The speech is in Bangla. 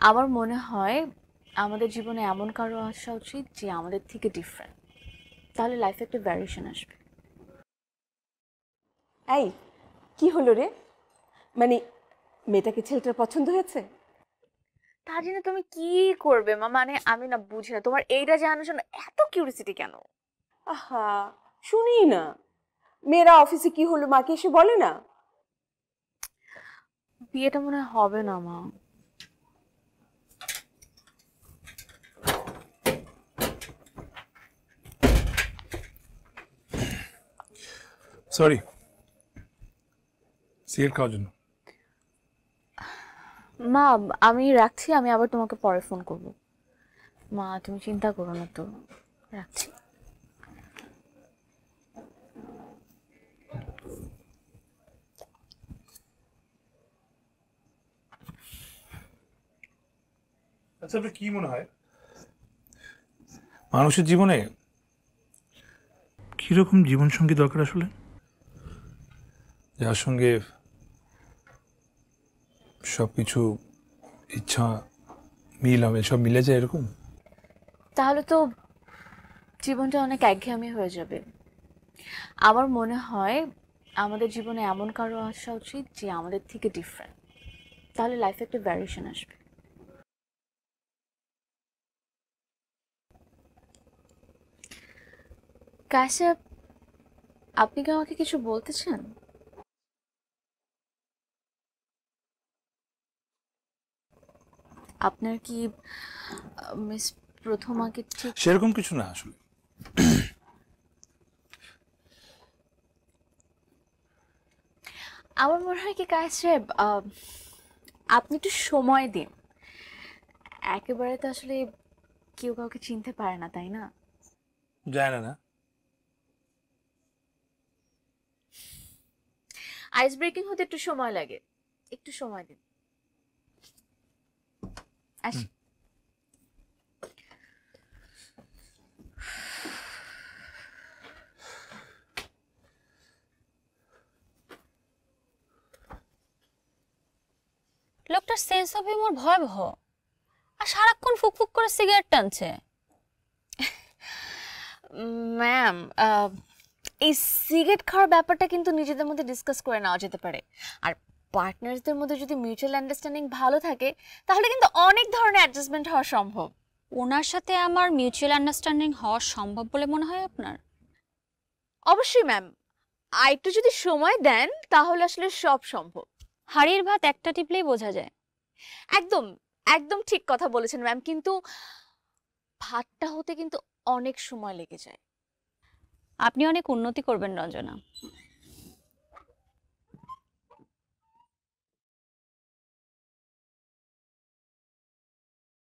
আমার মনে হয় আমাদের জীবনে এমন কারো আসা উচিত যে আমাদের থেকে ডিফারেন্ট, তাহলে লাইফে একটা ভ্যারিয়েশন আসবে। এই কি হলো রে? মানে মেয়েটাকে ছেলেটার পছন্দ হয়েছে? তা জেনে তুমি কি করবে মা? মানে আমি না বুঝি না তোমার এইটা জানার জন্য এত কিউরিসিটি কেন? আহা, শুনি না। মেয়েরা অফিসে কি হলো মাকে এসে বলে না? বিয়েটা মনে হয় হবে না মা। সরি, সিগারেট খাওয়ার জন্য। মা আমি রাখছি, আমি আবার তোমাকে পরে ফোন করব। মা তুমি চিন্তা করো না তো, রাখছি। আচ্ছা, আপনার কি মনে হয় মানুষের জীবনে কিরকম জীবনসঙ্গী দরকার আসলে, যার সঙ্গে সবকিছু ইচ্ছা মিল হবে, সব মিলে যায় এরকম? তাহলে তো জীবনটা অনেক একঘেয়েমি হয়ে যাবে। আমার মনে হয় আমাদের জীবনে এমন কারো আসা উচিত যে আমাদের থেকে ডিফারেন্ট, তাহলে লাইফে একটা ভ্যারিয়েশন আসবে। কাশেপ, আপনি কি আমাকে কিছু বলতে চান? আপনার কি মিস প্রথমাকে ঠিক সেরকম কিছু না আসলে। আমার মনে হয় কি কাশেপ, আপনি একটু সময় দিন। একেবারে তো আসলে কেউ কাউকে চিনতে পারে না, তাই না? যায় না না। আইস ব্রেকিং হতে একটু সময় লাগে, একটু সময় দিন। আসি। লোকটার সেন্স অফ হিউমার ভয়াবহ, আর সারাক্ষণ ফুকফুক করে সিগারেট টানছে। ম্যাম, এই সিগারেট খাওয়ার ব্যাপারটা কিন্তু নিজেদের মধ্যে ডিসকাস করে নেওয়া যেতে পারে। আর পার্টনার্সদের মধ্যে যদি মিউচুয়াল আন্ডারস্ট্যান্ডিং ভালো থাকে তাহলে কিন্তু অনেক ধরনের অ্যাডজাস্টমেন্ট হওয়া সম্ভব। ওনার সাথে আমার মিউচুয়াল আন্ডারস্ট্যান্ডিং হওয়া সম্ভব বলে মনে হয় আপনার? অবশ্যই ম্যাম, আর একটু যদি সময় দেন তাহলে আসলে সব সম্ভব। হাড়ির ভাত একটা টিপলেই বোঝা যায়। একদম একদম ঠিক কথা বলেছেন ম্যাম, কিন্তু ভাতটা হতে কিন্তু অনেক সময় লেগে যায়। আপনি অনেক উন্নতি করবেন রঞ্জনা।